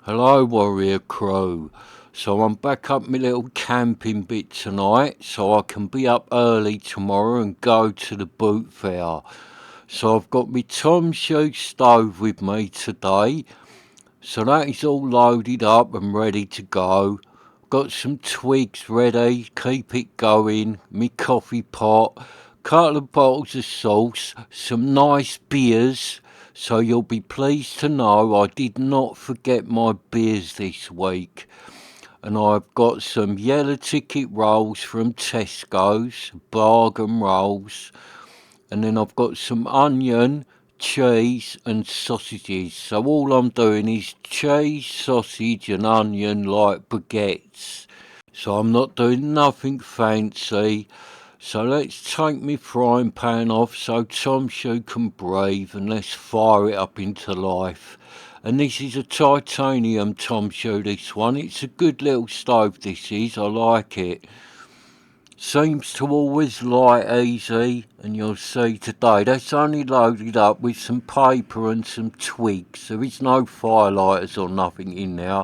Hello Warrior Crew. So I'm back up my little camping bit tonight so I can be up early tomorrow and go to the boot fair. So I've got my Tomshoo stove with me today. So that is all loaded up and ready to go. Got some twigs ready, keep it going, me coffee pot, couple of bottles of sauce, some nice beers. So you'll be pleased to know I did not forget my beers this week. And I've got some yellow ticket rolls from Tesco's, bargain rolls. And then I've got some onion, cheese and sausages. So all I'm doing is cheese, sausage and onion like baguettes. So I'm not doing nothing fancy. So let's take my frying pan off so Tomshoo can breathe and let's fire it up into life. And this is a titanium Tomshoo, this one. It's a good little stove, this is. I like it. Seems to always light easy, and you'll see today that's only loaded up with some paper and some twigs. There is no firelighters or nothing in there,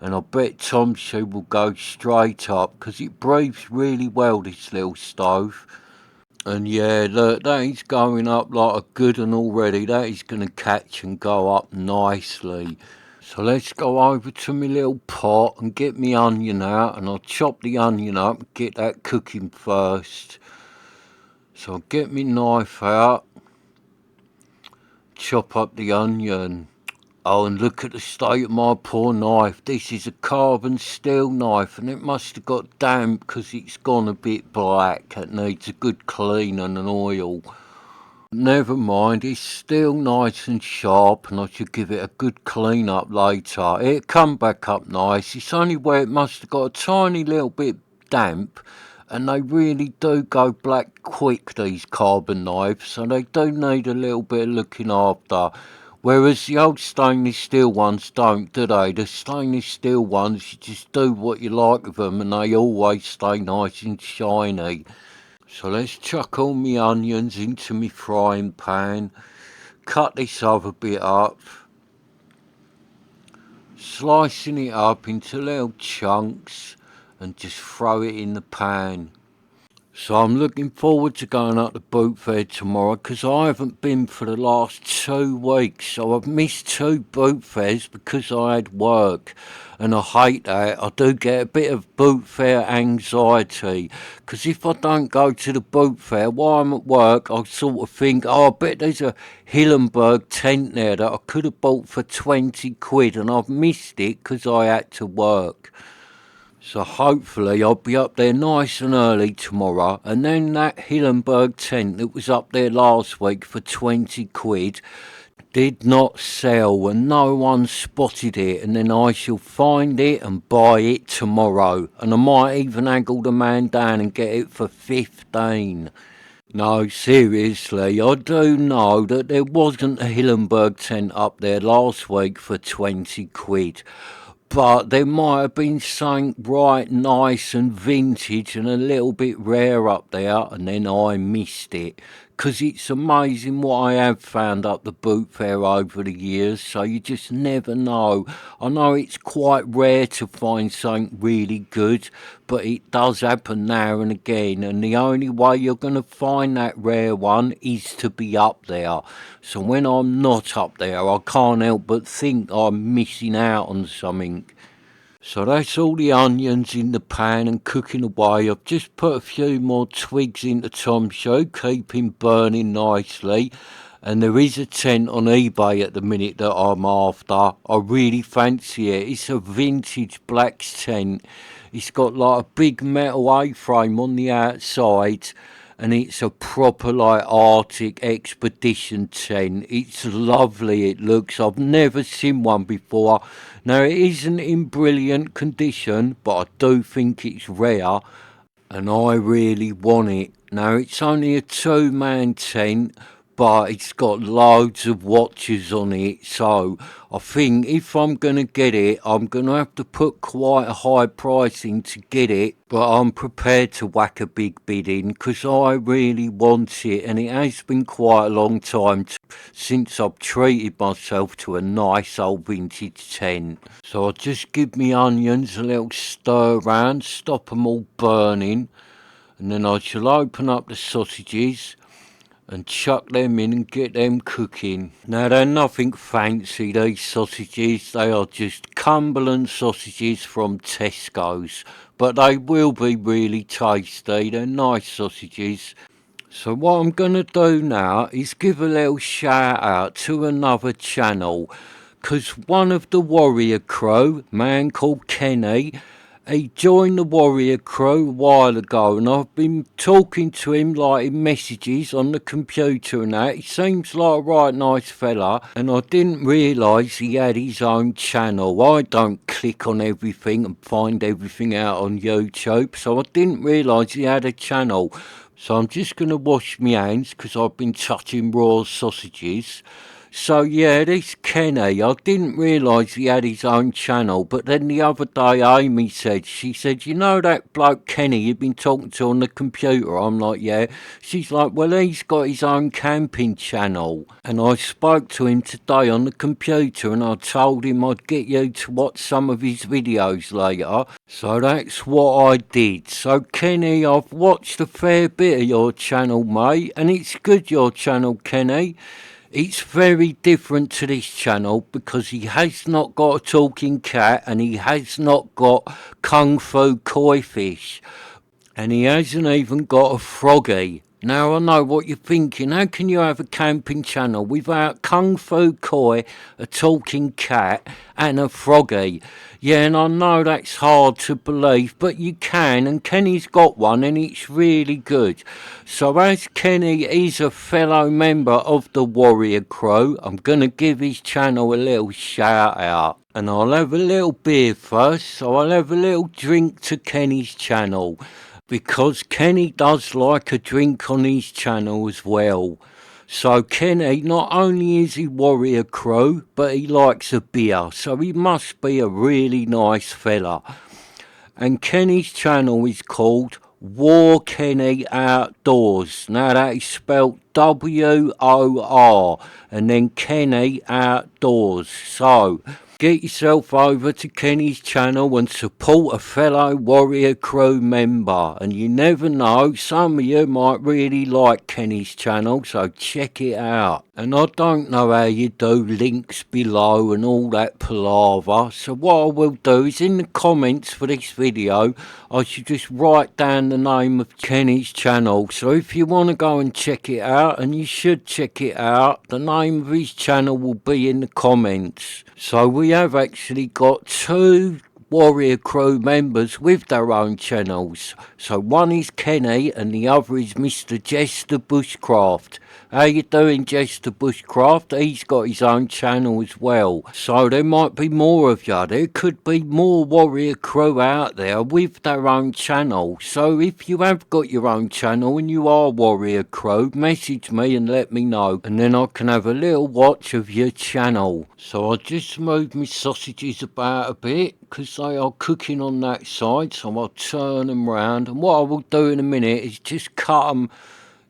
and I bet Tomshoo will go straight up because it breathes really well, this little stove. And yeah, look, that is going up like a good one already. That is going to catch and go up nicely. So let's go over to my little pot and get me onion out, and I'll chop the onion up and get that cooking first. So I'll get my knife out, chop up the onion. Oh, and look at the state of my poor knife. This is a carbon steel knife, and it must have got damp because it's gone a bit black. It needs a good clean and an oil. Never mind, it's still nice and sharp, and I should give it a good clean up later. It'll come back up nice. It's only where it must have got a tiny little bit damp, and they really do go black quick, these carbon knives, so they do need a little bit of looking after. Whereas the old stainless steel ones don't, do they? The stainless steel ones, you just do what you like with them, and they always stay nice and shiny. So let's chuck all my onions into my frying pan, cut this other bit up, slicing it up into little chunks and just throw it in the pan. So I'm looking forward to going up to Boot Fair tomorrow because I haven't been for the last 2 weeks. So I've missed 2 boot fairs because I had work. And I hate that. I do get a bit of boot fair anxiety. Because if I don't go to the boot fair while I'm at work, I sort of think, oh, I bet there's a Hillenberg tent there that I could have bought for 20 quid. And I've missed it because I had to work. So hopefully I'll be up there nice and early tomorrow, and then that Hillenberg tent that was up there last week for 20 quid did not sell and no one spotted it, and then I shall find it and buy it tomorrow, and I might even haggle the man down and get it for 15. No, seriously, I do know that there wasn't a Hillenberg tent up there last week for 20 quid. But there might have been something right nice and vintage and a little bit rare up there, and then I missed it. 'Cause it's amazing what I have found up the boot fair over the years, so you just never know. I know it's quite rare to find something really good, but it does happen now and again, and the only way you're going to find that rare one is to be up there. So when I'm not up there, I can't help but think I'm missing out on something. So that's all the onions in the pan and cooking away. I've just put a few more twigs into Tomshoo, keep him burning nicely. And there is a tent on eBay at the minute that I'm after. I really fancy it. It's a vintage blacks tent. It's got like a big metal A-frame on the outside, and it's a proper like Arctic expedition tent. It's lovely, it looks. I've never seen one before. Now it isn't in brilliant condition, but I do think it's rare, and I really want it. Now it's only a 2-man tent, but it's got loads of watches on it, so I think if I'm going to get it, I'm going to have to put quite a high price in to get it, but I'm prepared to whack a big bid in because I really want it, and it has been quite a long time since I've treated myself to a nice old vintage tent. So I'll just give me onions a little stir round, stop them all burning, and then I shall open up the sausages and chuck them in and get them cooking. Now they're nothing fancy, these sausages, they are just Cumberland sausages from Tesco's, but they will be really tasty, they're nice sausages. So what I'm going to do now is give a little shout out to another channel, because one of the Warrior Crew, man called Kenny, he joined the Warrior Crew a while ago, and I've been talking to him like in messages on the computer and that. He seems like a right nice fella, and I didn't realise he had his own channel. I don't click on everything and find everything out on YouTube, so I didn't realise he had a channel. So I'm just going to wash my hands because I've been touching raw sausages. So yeah, this Kenny, I didn't realise he had his own channel, but then the other day Amy said, you know that bloke Kenny you've been talking to on the computer? I'm like, yeah. She's like, well, he's got his own camping channel. And I spoke to him today on the computer and I told him I'd get you to watch some of his videos later. So that's what I did. So Kenny, I've watched a fair bit of your channel, mate, and it's good, your channel, Kenny. It's very different to this channel because he has not got a talking cat and he has not got kung fu koi fish and he hasn't even got a froggy. Now I know what you're thinking, how can you have a camping channel without kung fu koi, a talking cat and a froggy? Yeah, and I know that's hard to believe, but you can, and Kenny's got one and it's really good. So as Kenny is a fellow member of the Warrior Crew, I'm going to give his channel a little shout out. And I'll have a little beer first, so I'll have a little drink to Kenny's channel, because Kenny does like a drink on his channel as well. So Kenny, not only is he Warrior Crew, but he likes a beer, so he must be a really nice fella. And Kenny's channel is called War Kenny Outdoors. Now that is spelled WOR and then Kenny Outdoors. So get yourself over to Kenny's channel and support a fellow Warrior Crew member. And you never know, some of you might really like Kenny's channel, so check it out. And I don't know how you do links below and all that palaver, so what I will do is in the comments for this video, I should just write down the name of Kenny's channel. So if you want to go and check it out, and you should check it out, the name of his channel will be in the comments. So we have actually got two Warrior Crew members with their own channels. So one is Kenny and the other is Mr. Jester Bushcraft. How you doing, Jester Bushcraft? He's got his own channel as well. So there might be more of you. There could be more Warrior Crew out there with their own channel. So if you have got your own channel and you are Warrior Crew, message me and let me know. And then I can have a little watch of your channel. So I'll just move my sausages about a bit because they are cooking on that side. So I'll turn them round. And what I will do in a minute is just cut them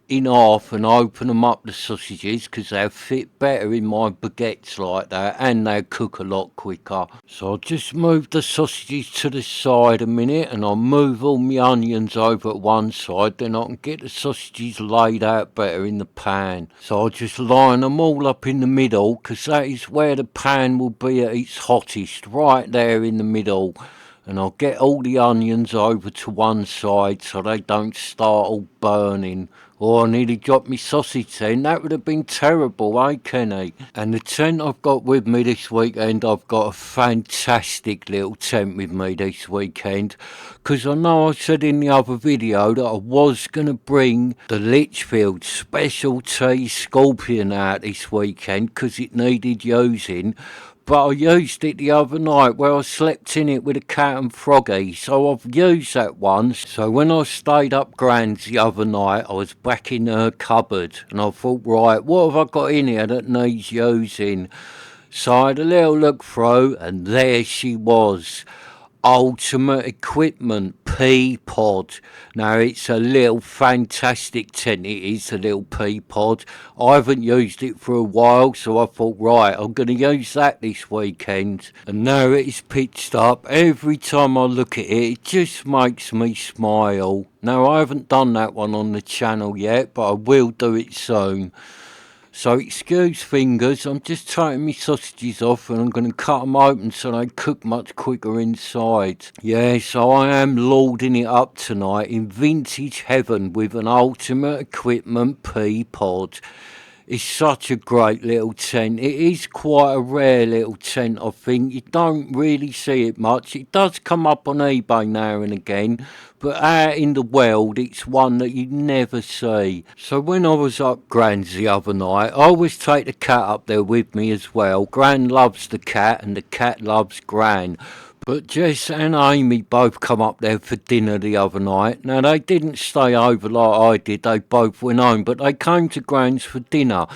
in half and open them up, the sausages, because they'll fit better in my baguettes like that and they'll cook a lot quicker. So I'll just move the sausages to the side a minute and I'll move all my onions over at one side, then I can get the sausages laid out better in the pan. So I'll just line them all up in the middle because that is where the pan will be at its hottest, right there in the middle. And I'll get all the onions over to one side so they don't start all burning. Oh, I nearly dropped my sausage then. That would have been terrible, eh, Kenny? And the tent I've got with me this weekend, I've got a fantastic little tent with me this weekend. Because I know I said in the other video that I was going to bring the Litchfield Specialty Scorpion out this weekend because it needed using. but I used it the other night where I slept in it with a cat and Froggy, so I've used that once. So when I stayed up Gran's the other night, I was back in her cupboard, and I thought, right, what have I got in here that needs using? So I had a little look through, and there she was. Ultimate Equipment pea pod. Now it's a little fantastic tent, it is, a little pea pod. I haven't used it for a while, so I thought, right, I'm going to use that this weekend. And now it's pitched up. Every time I look at it, it just makes me smile. Now I haven't done that one on the channel yet, but I will do it soon. So excuse fingers, I'm just taking my sausages off and I'm going to cut them open so they cook much quicker inside. Yeah, so I am lording it up tonight in vintage heaven with an Ultimate Equipment pea pod. It's such a great little tent. It is quite a rare little tent, I think. You don't really see it much. It does come up on eBay now and again, but out in the world, it's one that you never see. So when I was up Gran's the other night, I always take the cat up there with me as well. Gran loves the cat and the cat loves Gran. But Jess and Amy both come up there for dinner the other night. Now, they didn't stay over like I did, they both went home, but they came to Gran's for dinner.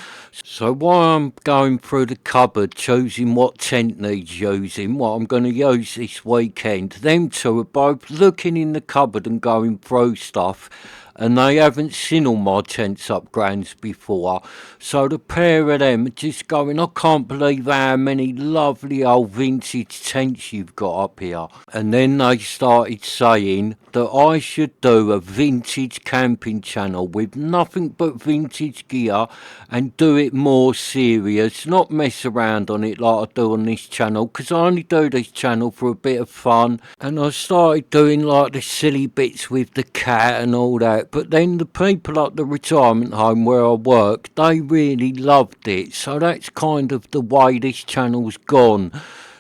So while I'm going through the cupboard, choosing what tent needs using, what I'm going to use this weekend, them two are both looking in the cupboard and going through stuff. And they haven't seen all my tents up Gran's before. So the pair of them are just going, I can't believe how many lovely old vintage tents you've got up here. And then they started saying that I should do a vintage camping channel with nothing but vintage gear and do it more serious, not mess around on it like I do on this channel, because I only do this channel for a bit of fun. And I started doing like the silly bits with the cat and all that. But then the people at the retirement home where I work, they really loved it. So that's kind of the way this channel's gone.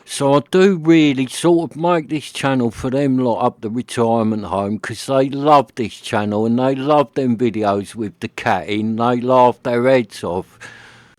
So I do really sort of make this channel for them lot up the retirement home, because they love this channel and they love them videos with the cat in. They laugh their heads off.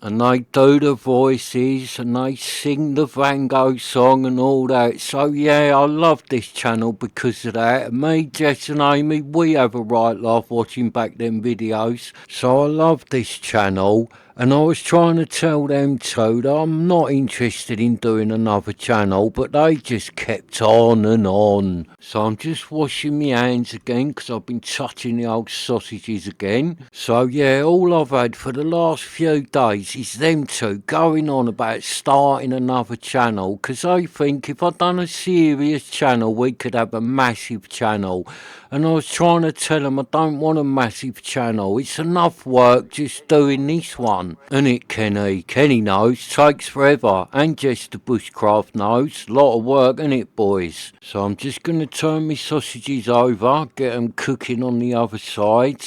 And they do the voices and they sing the Van Gogh song and all that. So yeah, I love this channel because of that. Me, Jess and Amy, we have a right laugh watching back them videos. So I love this channel. And I was trying to tell them too that I'm not interested in doing another channel, but they just kept on and on. So I'm just washing my hands again because I've been touching the old sausages again. So yeah, all I've had for the last few days is them two going on about starting another channel, because I think if I'd done a serious channel, we could have a massive channel. And I was trying to tell them I don't want a massive channel. It's enough work just doing this one. And it, Kenny? Kenny knows, takes forever. And just the Bushcraft knows, lot of work, innit, boys? So I'm just going to turn my sausages over, get them cooking on the other side.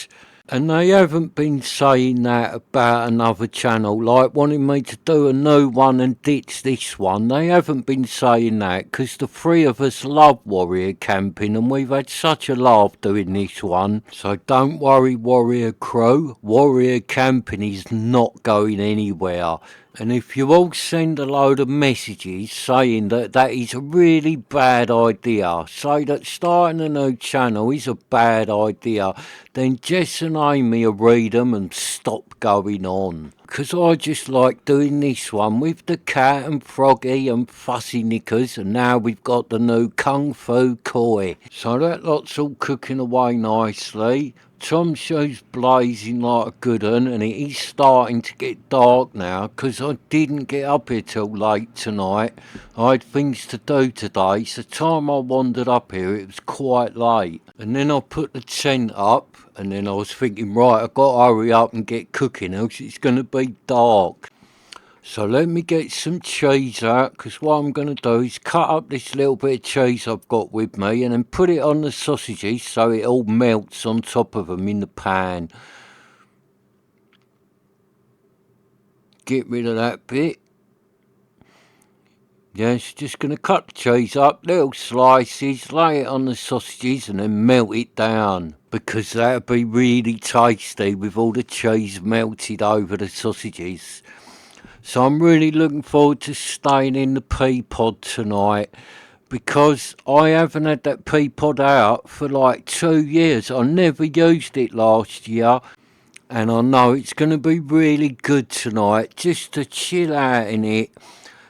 And they haven't been saying that about another channel, like wanting me to do a new one and ditch this one. They haven't been saying that, because the three of us love warrior camping and we've had such a laugh doing this one. So don't worry, warrior crew, warrior camping is not going anywhere. And if you all send a load of messages saying that that is a really bad idea, say that starting a new channel is a bad idea, then Jess and Amy will read them and stop going on. Because I just like doing this one with the cat and Froggy and Fussy Knickers, and now we've got the new Kung Fu Koi. So that lot's all cooking away nicely. Tomshoo's blazing like a good un, and it is starting to get dark now because I didn't get up here till late tonight. I had things to do today, so the time I wandered up here it was quite late. And then I put the tent up, and then I was thinking, right, I've got to hurry up and get cooking else it's going to be dark. So let me get some cheese out, because what I'm going to do is cut up this little bit of cheese I've got with me and then put it on the sausages so it all melts on top of them in the pan. Get rid of that bit. Yes, just going to cut the cheese up, little slices, lay it on the sausages and then melt it down, because that'll be really tasty with all the cheese melted over the sausages. So I'm really looking forward to staying in the pea pod tonight, because I haven't had that pea pod out for like 2 years. I never used it last year, and I know it's going to be really good tonight just to chill out in it,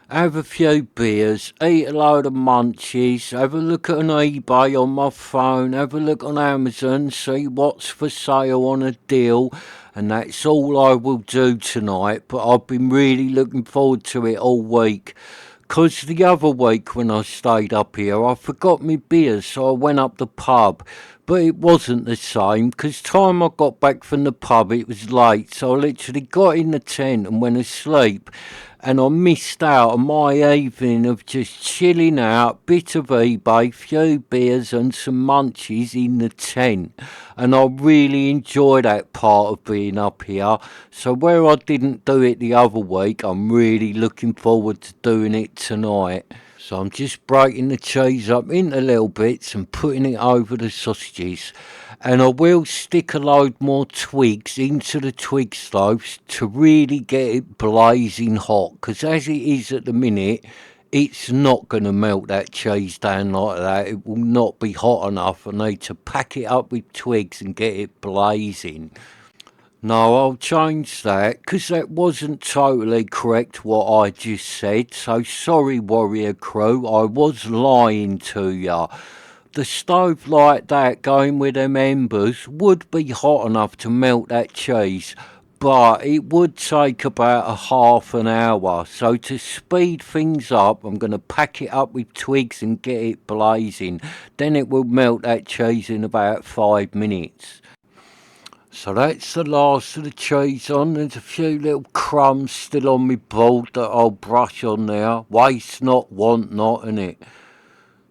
have a few beers, eat a load of munchies, have a look at an eBay on my phone, have a look on Amazon, see what's for sale on a deal, and that's all I will do tonight. But I've been really looking forward to it all week. 'Cause the other week when I stayed up here, I forgot my beers, so I went up the pub. But it wasn't the same, 'cause time I got back from the pub, it was late, so I literally got in the tent and went asleep. And I missed out on my evening of just chilling out, bit of eBay, few beers and some munchies in the tent. And I really enjoy that part of being up here. So where I didn't do it the other week, I'm really looking forward to doing it tonight. So I'm just breaking the cheese up into little bits and putting it over the sausages. And I will stick a load more twigs into the twig stoves to really get it blazing hot, because as it is at the minute, it's not going to melt that cheese down like that. It will not be hot enough. I need to pack it up with twigs and get it blazing. No, I'll change that, because that wasn't totally correct what I just said. So sorry, Warrior Crew, I was lying to ya. The stove like that, going with them embers, would be hot enough to melt that cheese, but it would take about a half an hour. So to speed things up, I'm going to pack it up with twigs and get it blazing. Then it will melt that cheese in about 5 minutes. So that's the last of the cheese on. There's a few little crumbs still on my board that I'll brush on there. Waste not, want not, innit?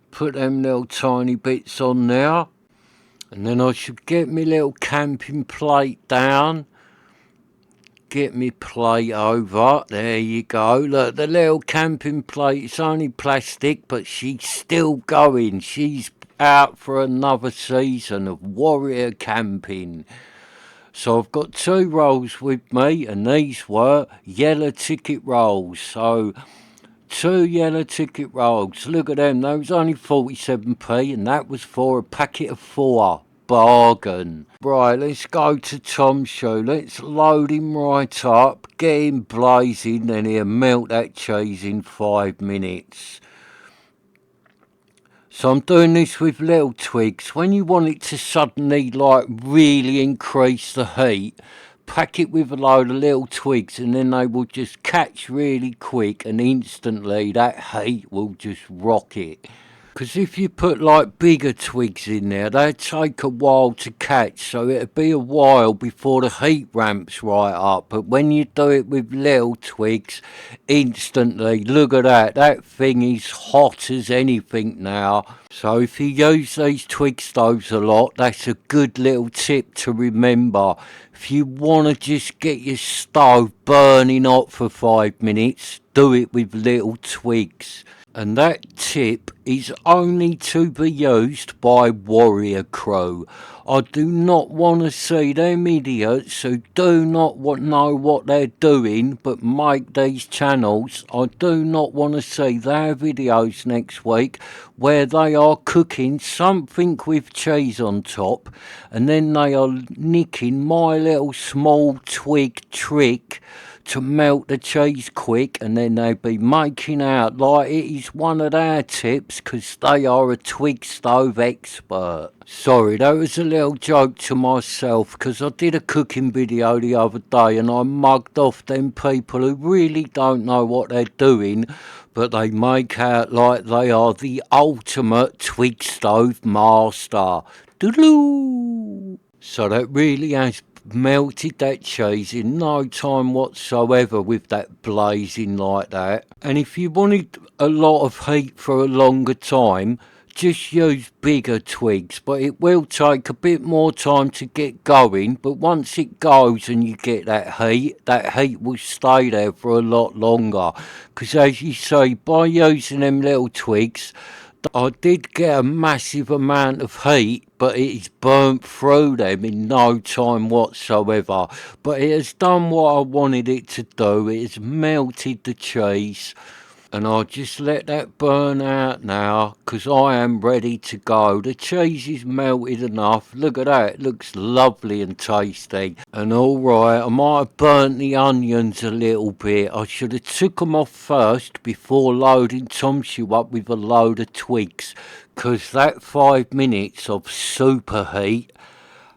Put them little tiny bits on there. And then I should get my little camping plate down. Get me plate over. There you go. Look, the little camping plate, it's only plastic, but she's still going. She's out for another season of warrior camping. So I've got 2 rolls with me, and these were yellow ticket rolls. So 2 yellow ticket rolls. Look at them. Those only 47p, and that was for a packet of 4. Bargain. Right, let's go to Tomshoo. Let's load him right up, get him blazing, then he'll melt that cheese in 5 minutes. So I'm doing this with little twigs. When you want it to suddenly like really increase the heat, pack it with a load of little twigs, and then they will just catch really quick, and instantly that heat will just rock it. Because if you put like bigger twigs in there, they take a while to catch, so it'll be a while before the heat ramps right up. But when you do it with little twigs, instantly, look at that, that thing is hot as anything now. So if you use these twig stoves a lot, that's a good little tip to remember. If you want to just get your stove burning hot for 5 minutes, do it with little twigs. And that tip is only to be used by Warrior Crew. I do not want to see them idiots who do not know what they're doing but make these channels. I do not want to see their videos next week where they are cooking something with cheese on top, and then they are nicking my little small twig trick to melt the cheese quick, and then they'd be making out like it is one of their tips because they are a twig stove expert. Sorry, that was a little joke to myself, because I did a cooking video the other day and I mugged off them people who really don't know what they're doing, but they make out like they are the ultimate twig stove master. Doodaloo! So that really has melted that cheese in no time whatsoever with that blazing like that. And if you wanted a lot of heat for a longer time, just use bigger twigs, but it will take a bit more time to get going. But once it goes and you get that heat will stay there for a lot longer, because as you see, by using them little twigs, I did get a massive amount of heat, but it is burnt through them in no time whatsoever. But it has done what I wanted it to do. It has melted the cheese. And I'll just let that burn out now, because I am ready to go. The cheese is melted enough. Look at that, it looks lovely and tasty. And alright, I might have burnt the onions a little bit. I should have took them off first before loading Tomshoo up with a load of twigs, because that 5 minutes of superheat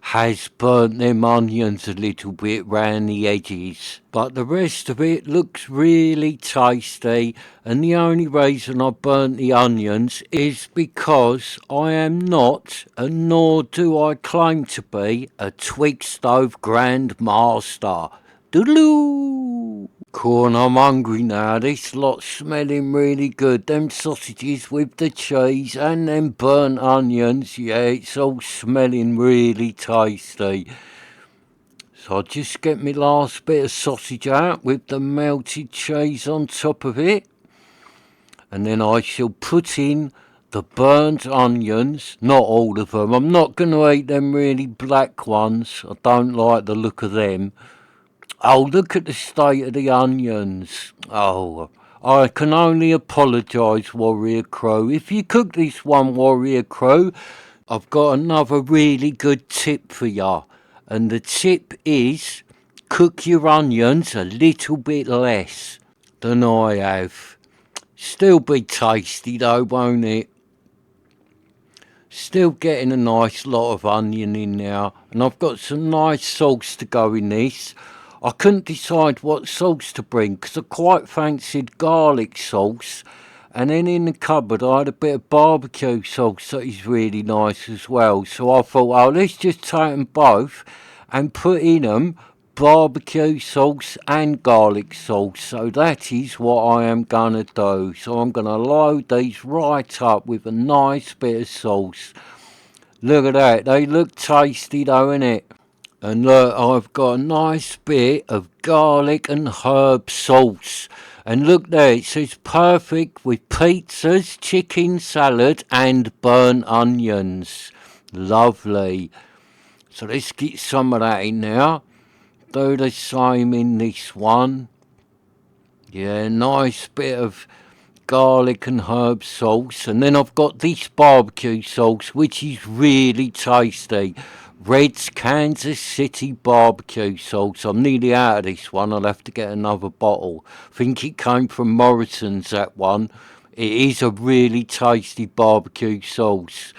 has burnt them onions a little bit round the edges. But the rest of it looks really tasty, and the only reason I burnt the onions is because I am not, and nor do I claim to be, a twig stove grandmaster. Doodaloo! Corn, I'm hungry now. This lot's smelling really good. Them sausages with the cheese and them burnt onions. Yeah, it's all smelling really tasty. So I'll just get my last bit of sausage out with the melted cheese on top of it. And then I shall put in the burnt onions. Not all of them. I'm not going to eat them really black ones. I don't like the look of them. Oh, look at the state of the onions. Oh, I can only apologise, Warrior Crow. If you cook this one, Warrior Crow, I've got another really good tip for you. And the tip is, cook your onions a little bit less than I have. Still be tasty though, won't it? Still getting a nice lot of onion in now. And I've got some nice sauce to go in this. I couldn't decide what sauce to bring because I quite fancied garlic sauce. And then in the cupboard I had a bit of barbecue sauce that is really nice as well. So I thought, oh, let's just take them both and put in them barbecue sauce and garlic sauce. So that is what I am going to do. So I'm going to load these right up with a nice bit of sauce. Look at that. They look tasty though, innit? And look, I've got a nice bit of garlic and herb sauce. And look there, it says perfect with pizzas, chicken salad and burnt onions. Lovely. So let's get some of that in now. Do the same in this one. Yeah, nice bit of garlic and herb sauce. And then I've got this barbecue sauce, which is really tasty. Red's Kansas City barbecue sauce. I'm nearly out of this one. I'll have to get another bottle. I think it came from Morrison's, that one. It is a really tasty barbecue sauce.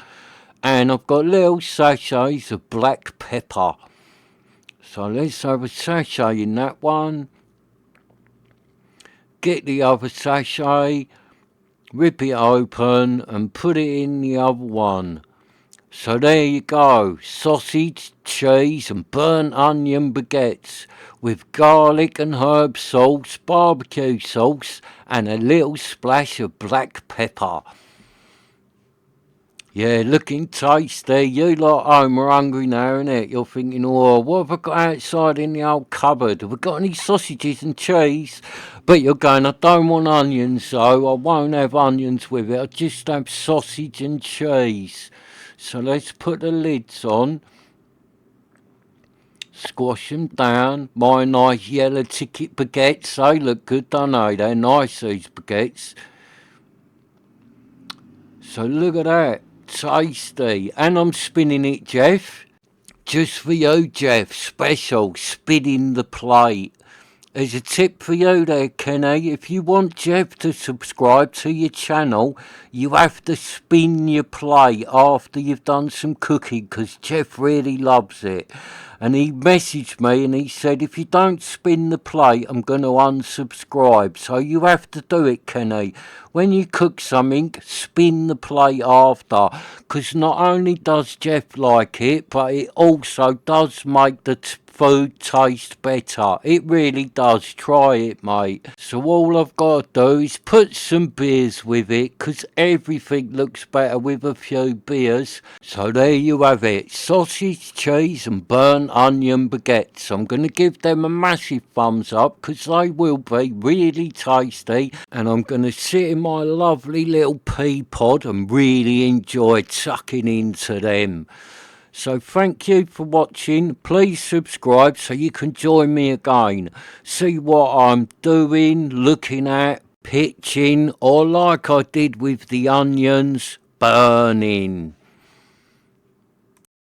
And I've got little sachets of black pepper. So let's have a sachet in that one. Get the other sachet, rip it open and put it in the other one. So there you go, sausage, cheese and burnt onion baguettes with garlic and herb sauce, barbecue sauce and a little splash of black pepper. Yeah, looking tasty. You lot home are hungry now, innit? You're thinking, oh, what have I got outside in the old cupboard? Have we got any sausages and cheese? But you're going, I don't want onions, though. I won't have onions with it. I'll just have sausage and cheese. So let's put the lids on. Squash them down. My nice yellow ticket baguettes. They look good, don't they? They're nice, these baguettes. So look at that. Tasty. And I'm spinning it, Jeff. Just for you, Jeff. Special. Spinning the plate. There's a tip for you there, Kenny. If you want Jeff to subscribe to your channel, you have to spin your plate after you've done some cooking, because Jeff really loves it. And he messaged me and he said, if you don't spin the plate, I'm going to unsubscribe. So you have to do it, Kenny. When you cook something, spin the plate after. Because not only does Jeff like it, but it also does make the food taste better. It really does. Try it, mate. So all I've got to do is put some beers with it, because everything looks better with a few beers. So there you have it. Sausage, cheese and burnt onion baguettes. I'm going to give them a massive thumbs up, because they will be really tasty. And I'm going to sit in my lovely little pea pod and really enjoy tucking into them. So thank you for watching. Please subscribe so you can join me again. See what I'm doing, looking at, pitching, or like I did with the onions, burning.